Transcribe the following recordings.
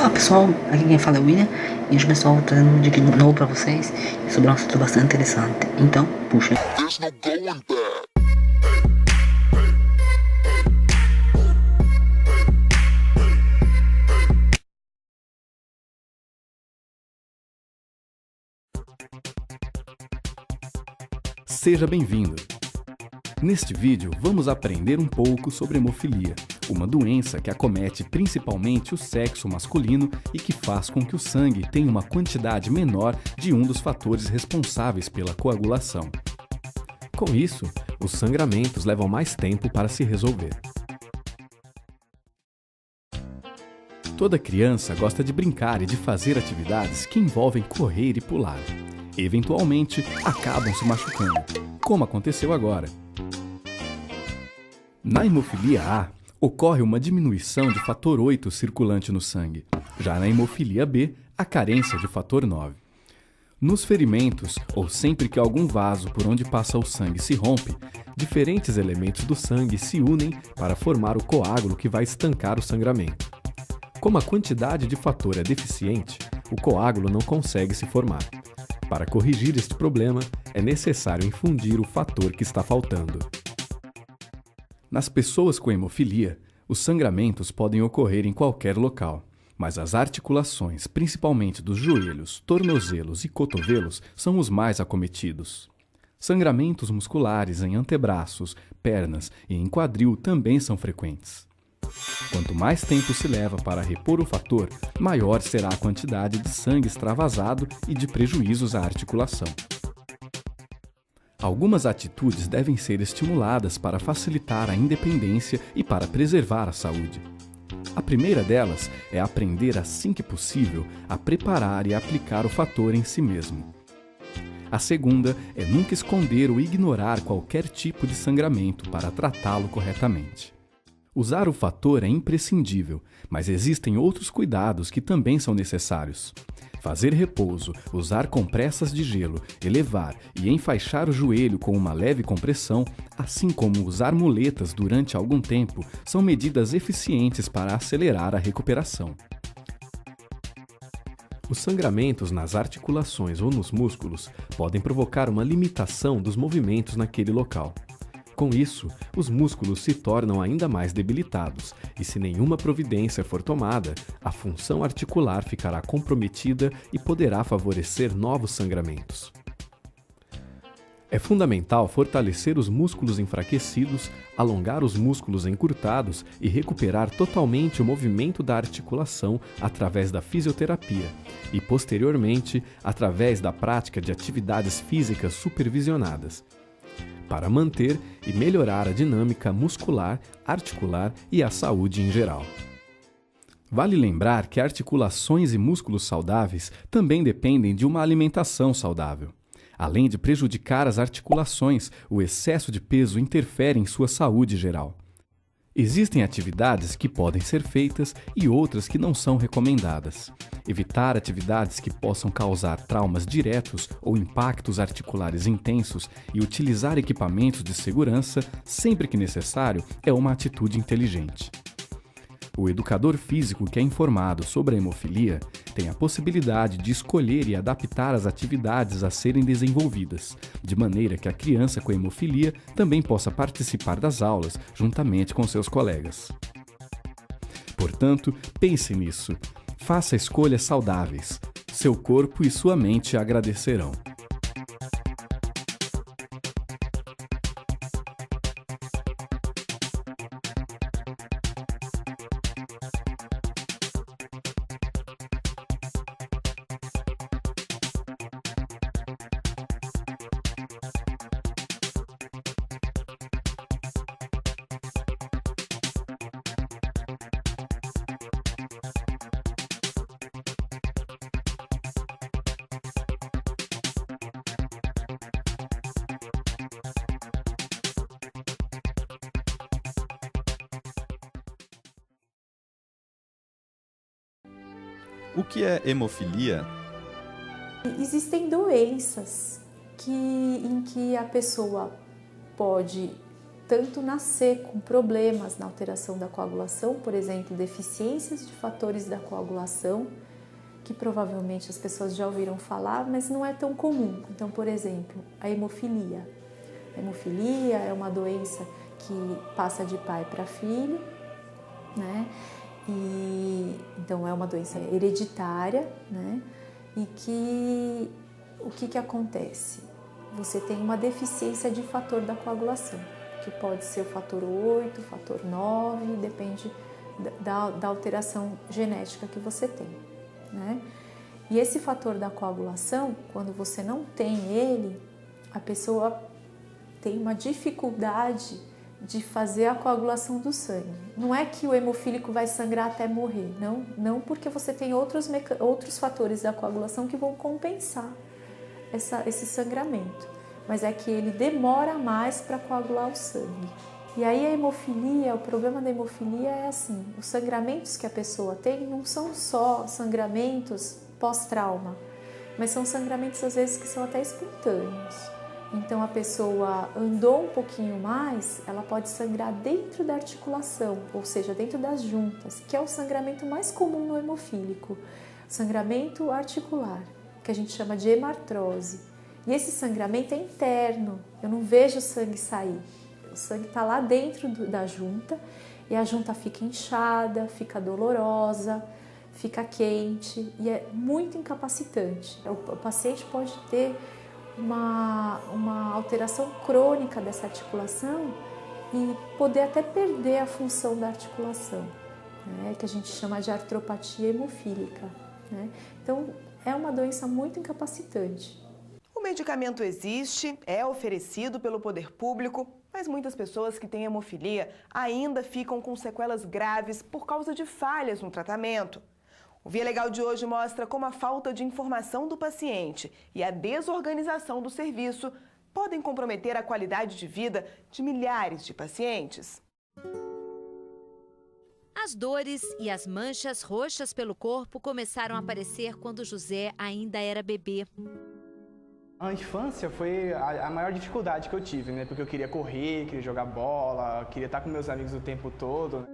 Fala pessoal, aqui quem fala é o William e hoje pessoal trazendo um vídeo aqui novo pra vocês sobre um assunto bastante interessante. Então, puxa. Seja bem-vindo! Neste vídeo, vamos aprender um pouco sobre hemofilia, uma doença que acomete principalmente o sexo masculino e que faz com que o sangue tenha uma quantidade menor de um dos fatores responsáveis pela coagulação. Com isso, os sangramentos levam mais tempo para se resolver. Toda criança gosta de brincar e de fazer atividades que envolvem correr e pular. Eventualmente, acabam se machucando, como aconteceu agora. Na hemofilia A, ocorre uma diminuição de fator 8 circulante no sangue. Já na hemofilia B, a carência de fator 9. Nos ferimentos, ou sempre que algum vaso por onde passa o sangue se rompe, diferentes elementos do sangue se unem para formar o coágulo que vai estancar o sangramento. Como a quantidade de fator é deficiente, o coágulo não consegue se formar. Para corrigir este problema, é necessário infundir o fator que está faltando. Nas pessoas com hemofilia, os sangramentos podem ocorrer em qualquer local, mas as articulações, principalmente dos joelhos, tornozelos e cotovelos, são os mais acometidos. Sangramentos musculares em antebraços, pernas e em quadril também são frequentes. Quanto mais tempo se leva para repor o fator, maior será a quantidade de sangue extravasado e de prejuízos à articulação. Algumas atitudes devem ser estimuladas para facilitar a independência e para preservar a saúde. A primeira delas é aprender assim que possível a preparar e aplicar o fator em si mesmo. A segunda é nunca esconder ou ignorar qualquer tipo de sangramento para tratá-lo corretamente. Usar o fator é imprescindível, mas existem outros cuidados que também são necessários. Fazer repouso, usar compressas de gelo, elevar e enfaixar o joelho com uma leve compressão, assim como usar muletas durante algum tempo, são medidas eficientes para acelerar a recuperação. Os sangramentos nas articulações ou nos músculos podem provocar uma limitação dos movimentos naquele local. Com isso, os músculos se tornam ainda mais debilitados e, se nenhuma providência for tomada, a função articular ficará comprometida e poderá favorecer novos sangramentos. É fundamental fortalecer os músculos enfraquecidos, alongar os músculos encurtados e recuperar totalmente o movimento da articulação através da fisioterapia e, posteriormente, através da prática de atividades físicas supervisionadas, para manter e melhorar a dinâmica muscular, articular e a saúde em geral. Vale lembrar que articulações e músculos saudáveis também dependem de uma alimentação saudável. Além de prejudicar as articulações, o excesso de peso interfere em sua saúde geral. Existem atividades que podem ser feitas e outras que não são recomendadas. Evitar atividades que possam causar traumas diretos ou impactos articulares intensos e utilizar equipamentos de segurança sempre que necessário é uma atitude inteligente. O educador físico que é informado sobre a hemofilia tem a possibilidade de escolher e adaptar as atividades a serem desenvolvidas, de maneira que a criança com hemofilia também possa participar das aulas juntamente com seus colegas. Portanto, pense nisso. Faça escolhas saudáveis. Seu corpo e sua mente agradecerão. O que é hemofilia? Existem doenças em que a pessoa pode tanto nascer com problemas na alteração da coagulação, por exemplo, deficiências de fatores da coagulação, que provavelmente as pessoas já ouviram falar, mas não é tão comum. Então, por exemplo, a hemofilia. A hemofilia é uma doença que passa de pai para filho, né? E então é uma doença hereditária, né? E que o que acontece? Você tem uma deficiência de fator da coagulação, que pode ser o fator 8, o fator 9, depende da alteração genética que você tem, né? E esse fator da coagulação, quando você não tem ele, a pessoa tem uma dificuldade de fazer a coagulação do sangue. Não é que o hemofílico vai sangrar até morrer, não porque você tem outros fatores da coagulação que vão compensar esse sangramento, mas é que ele demora mais para coagular o sangue. E aí a hemofilia, o problema da hemofilia é assim, os sangramentos que a pessoa tem não são só sangramentos pós-trauma, mas são sangramentos às vezes que são até espontâneos. Então a pessoa andou um pouquinho mais, ela pode sangrar dentro da articulação, ou seja, dentro das juntas, que é o sangramento mais comum no hemofílico, sangramento articular, que a gente chama de hemartrose. E esse sangramento é interno, eu não vejo o sangue sair. O sangue está lá dentro da junta e a junta fica inchada, fica dolorosa, fica quente e é muito incapacitante. O paciente pode ter uma alteração crônica dessa articulação e poder até perder a função da articulação, né, que a gente chama de artropatia hemofílica, né? Então, é uma doença muito incapacitante. O medicamento existe, é oferecido pelo poder público, mas muitas pessoas que têm hemofilia ainda ficam com sequelas graves por causa de falhas no tratamento. O Via Legal de hoje mostra como a falta de informação do paciente e a desorganização do serviço podem comprometer a qualidade de vida de milhares de pacientes. As dores e as manchas roxas pelo corpo começaram a aparecer quando José ainda era bebê. A infância foi a maior dificuldade que eu tive, né? Porque eu queria correr, queria jogar bola, queria estar com meus amigos o tempo todo.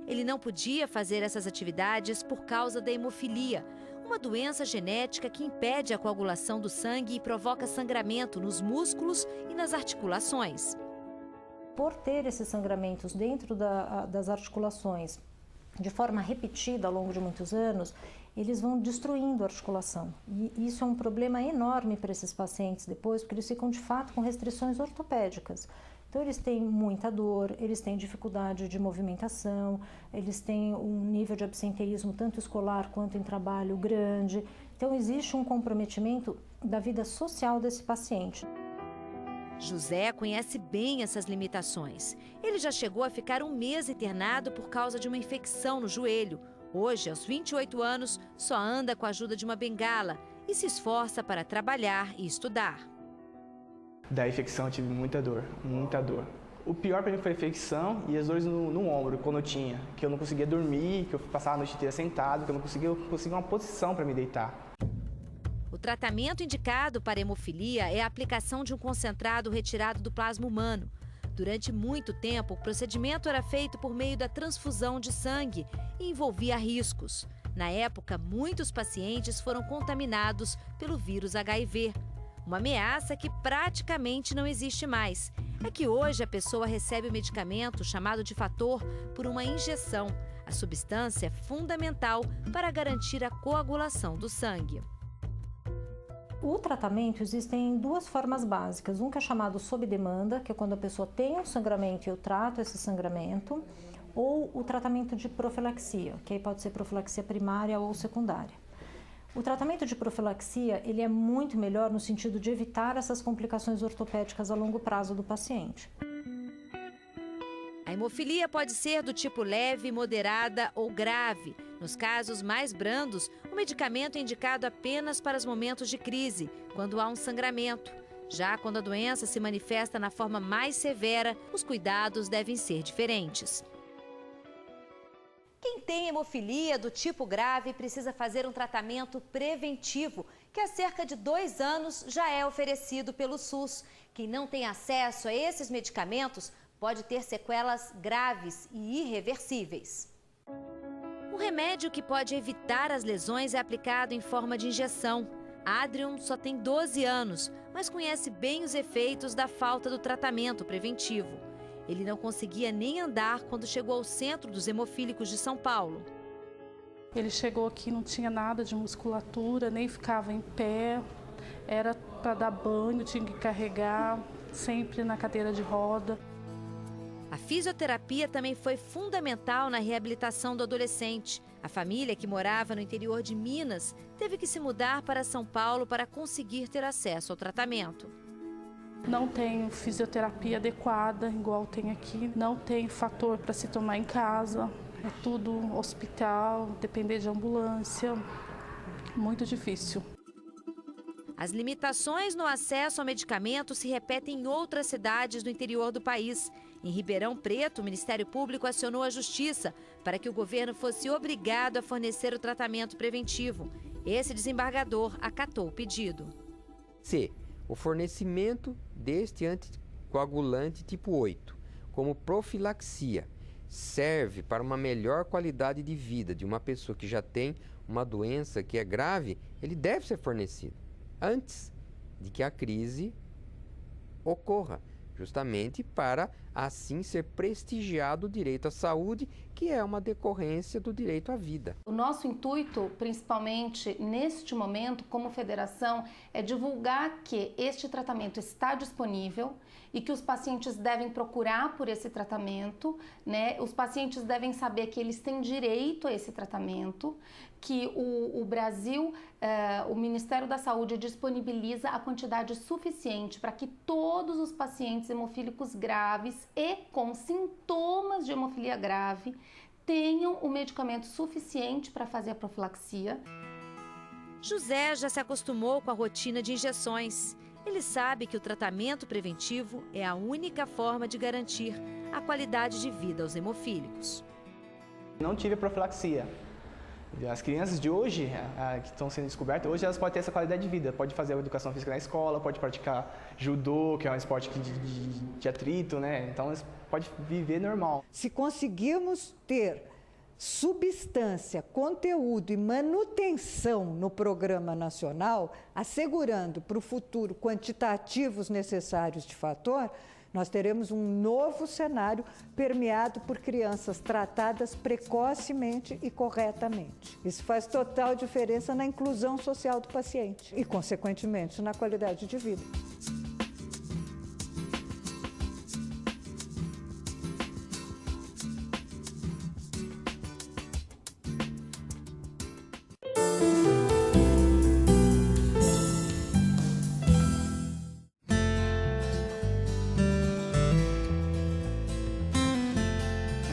Ele não podia fazer essas atividades por causa da hemofilia, uma doença genética que impede a coagulação do sangue e provoca sangramento nos músculos e nas articulações. Por ter esses sangramentos dentro das articulações de forma repetida ao longo de muitos anos, eles vão destruindo a articulação. E isso é um problema enorme para esses pacientes depois, porque eles ficam de fato com restrições ortopédicas. Então eles têm muita dor, eles têm dificuldade de movimentação, eles têm um nível de absenteísmo tanto escolar quanto em trabalho grande. Então existe um comprometimento da vida social desse paciente. José conhece bem essas limitações. Ele já chegou a ficar um mês internado por causa de uma infecção no joelho. Hoje, aos 28 anos, só anda com a ajuda de uma bengala e se esforça para trabalhar e estudar. Da infecção eu tive muita dor, muita dor. O pior para mim foi a infecção e as dores no ombro, quando eu tinha. Que eu não conseguia dormir, que eu passava a noite inteira sentado, que eu não conseguia uma posição para me deitar. O tratamento indicado para hemofilia é a aplicação de um concentrado retirado do plasma humano. Durante muito tempo, o procedimento era feito por meio da transfusão de sangue e envolvia riscos. Na época, muitos pacientes foram contaminados pelo vírus HIV. Uma ameaça que praticamente não existe mais. É que hoje a pessoa recebe o medicamento chamado de fator por uma injeção. A substância é fundamental para garantir a coagulação do sangue. O tratamento existem duas formas básicas. Um que é chamado sob demanda, que é quando a pessoa tem um sangramento e eu trato esse sangramento, ou o tratamento de profilaxia, que aí pode ser profilaxia primária ou secundária. O tratamento de profilaxia, ele é muito melhor no sentido de evitar essas complicações ortopédicas a longo prazo do paciente. A hemofilia pode ser do tipo leve, moderada ou grave. Nos casos mais brandos, o medicamento é indicado apenas para os momentos de crise, quando há um sangramento. Já quando a doença se manifesta na forma mais severa, os cuidados devem ser diferentes. Quem tem hemofilia do tipo grave precisa fazer um tratamento preventivo, que há cerca de 2 anos já é oferecido pelo SUS. Quem não tem acesso a esses medicamentos pode ter sequelas graves e irreversíveis. O remédio que pode evitar as lesões é aplicado em forma de injeção. Adrian só tem 12 anos, mas conhece bem os efeitos da falta do tratamento preventivo. Ele não conseguia nem andar quando chegou ao Centro dos Hemofílicos de São Paulo. Ele chegou aqui, não tinha nada de musculatura, nem ficava em pé, era para dar banho, tinha que carregar, sempre na cadeira de roda. A fisioterapia também foi fundamental na reabilitação do adolescente. A família, que morava no interior de Minas, teve que se mudar para São Paulo para conseguir ter acesso ao tratamento. Não tem fisioterapia adequada, igual tem aqui. Não tem fator para se tomar em casa. É tudo hospital, depender de ambulância. Muito difícil. As limitações no acesso ao medicamento se repetem em outras cidades do interior do país. Em Ribeirão Preto, o Ministério Público acionou a Justiça para que o governo fosse obrigado a fornecer o tratamento preventivo. Esse desembargador acatou o pedido. C. O fornecimento deste anticoagulante tipo 8, como profilaxia, serve para uma melhor qualidade de vida de uma pessoa que já tem uma doença que é grave, ele deve ser fornecido antes de que a crise ocorra, justamente para assim ser prestigiado o direito à saúde, que é uma decorrência do direito à vida. O nosso intuito, principalmente neste momento, como federação, é divulgar que este tratamento está disponível e que os pacientes devem procurar por esse tratamento, né? Os pacientes devem saber que eles têm direito a esse tratamento, que o Brasil, o Ministério da Saúde disponibiliza a quantidade suficiente para que todos os pacientes hemofílicos graves e com sintomas de hemofilia grave tenham o medicamento suficiente para fazer a profilaxia. José já se acostumou com a rotina de injeções. Ele sabe que o tratamento preventivo é a única forma de garantir a qualidade de vida aos hemofílicos. Não tive profilaxia. As crianças de hoje, que estão sendo descobertas, hoje elas podem ter essa qualidade de vida. Pode fazer a educação física na escola, pode praticar judô, que é um esporte de atrito, né? Então elas podem viver normal. Se conseguirmos ter substância, conteúdo e manutenção no programa nacional, assegurando para o futuro quantitativos necessários de fator, nós teremos um novo cenário permeado por crianças tratadas precocemente e corretamente. Isso faz total diferença na inclusão social do paciente e, consequentemente, na qualidade de vida.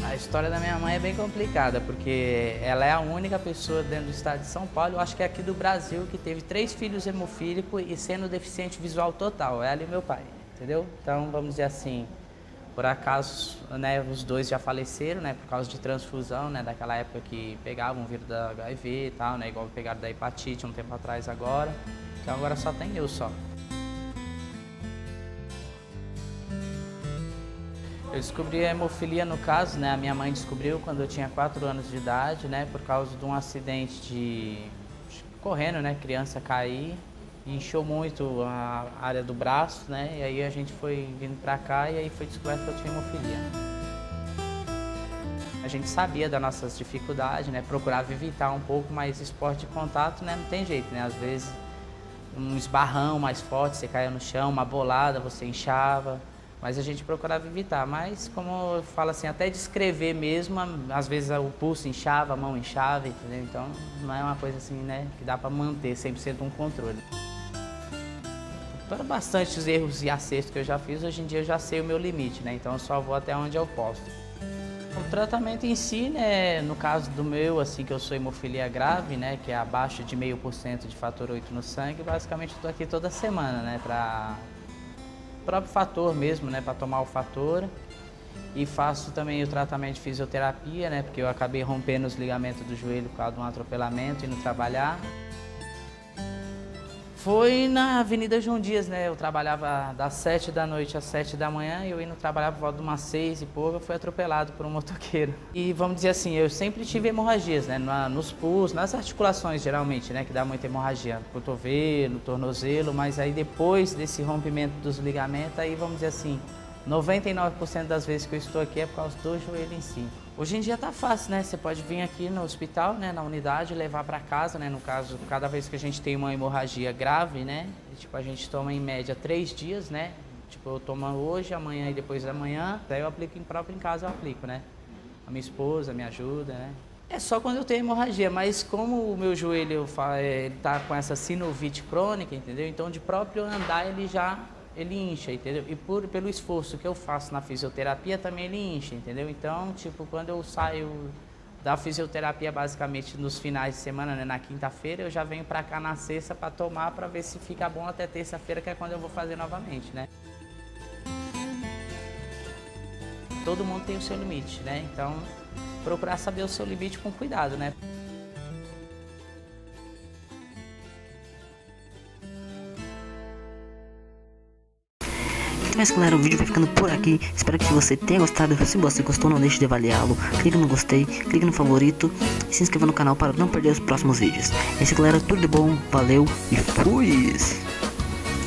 A história da minha mãe é bem complicada, porque ela é a única pessoa dentro do estado de São Paulo, eu acho que é aqui do Brasil, que teve 3 filhos hemofílicos e sendo deficiente visual total, ela e meu pai, entendeu? Então, vamos dizer assim, por acaso, né, os dois já faleceram, né, por causa de transfusão, né, daquela época que pegavam o vírus da HIV e tal, né, igual pegaram da hepatite um tempo atrás agora, então agora só tem eu só. Eu descobri a hemofilia, no caso, né, a minha mãe descobriu quando eu tinha 4 anos de idade, né, por causa de um acidente correndo, né, criança cair, e inchou muito a área do braço, né, e aí a gente foi vindo pra cá e aí foi descoberto que eu tinha hemofilia. A gente sabia das nossas dificuldades, né, procurava evitar um pouco, mas esporte de contato, né, não tem jeito, né, às vezes um esbarrão mais forte, você caía no chão, uma bolada, você inchava. Mas a gente procurava evitar, mas como eu falo assim, até de escrever mesmo, às vezes o pulso inchava, a mão inchava, entendeu? Então não é uma coisa assim, né, que dá para manter 100% um controle. Para bastante os erros e acertos que eu já fiz, hoje em dia eu já sei o meu limite, né, então eu só vou até onde eu posso. O tratamento em si, né, no caso do meu, assim, que eu sou hemofilia grave, né, que é abaixo de 0,5% de fator 8 no sangue, basicamente eu estou aqui toda semana, né, para próprio fator mesmo, né, para tomar o fator, e faço também o tratamento de fisioterapia, né, porque eu acabei rompendo os ligamentos do joelho por causa de um atropelamento, indo trabalhar. Foi na Avenida João Dias, né? Eu trabalhava das 7 da noite às 7 da manhã e eu indo trabalhar por volta de umas 6 e pouco, eu fui atropelado por um motoqueiro. E vamos dizer assim, eu sempre tive hemorragias, né? Nos pulsos, nas articulações geralmente, né? Que dá muita hemorragia, cotovelo, tornozelo, mas aí depois desse rompimento dos ligamentos, aí vamos dizer assim, 99% das vezes que eu estou aqui é por causa do joelho em si. Hoje em dia tá fácil, né? Você pode vir aqui no hospital, né, na unidade, levar para casa, né? No caso, cada vez que a gente tem uma hemorragia grave, né? Tipo, a gente toma em média 3 dias, né? Tipo, eu tomo hoje, amanhã e depois da manhã. Daí eu aplico próprio em casa, eu aplico, né? A minha esposa me ajuda, né? É só quando eu tenho hemorragia, mas como o meu joelho ele tá com essa sinovite crônica, entendeu? Então, de próprio andar, ele incha, entendeu? E pelo esforço que eu faço na fisioterapia, também ele incha, entendeu? Então, tipo, quando eu saio da fisioterapia, basicamente, nos finais de semana, né, na quinta-feira, eu já venho pra cá na sexta pra tomar, pra ver se fica bom até terça-feira, que é quando eu vou fazer novamente, né? Todo mundo tem o seu limite, né? Então, procurar saber o seu limite com cuidado, né? Mas galera, o vídeo vai ficando por aqui. Espero que você tenha gostado. Se você gostou, não deixe de avaliá-lo. Clique no gostei, clique no favorito e se inscreva no canal para não perder os próximos vídeos. É isso, galera, tudo de bom, valeu e fui!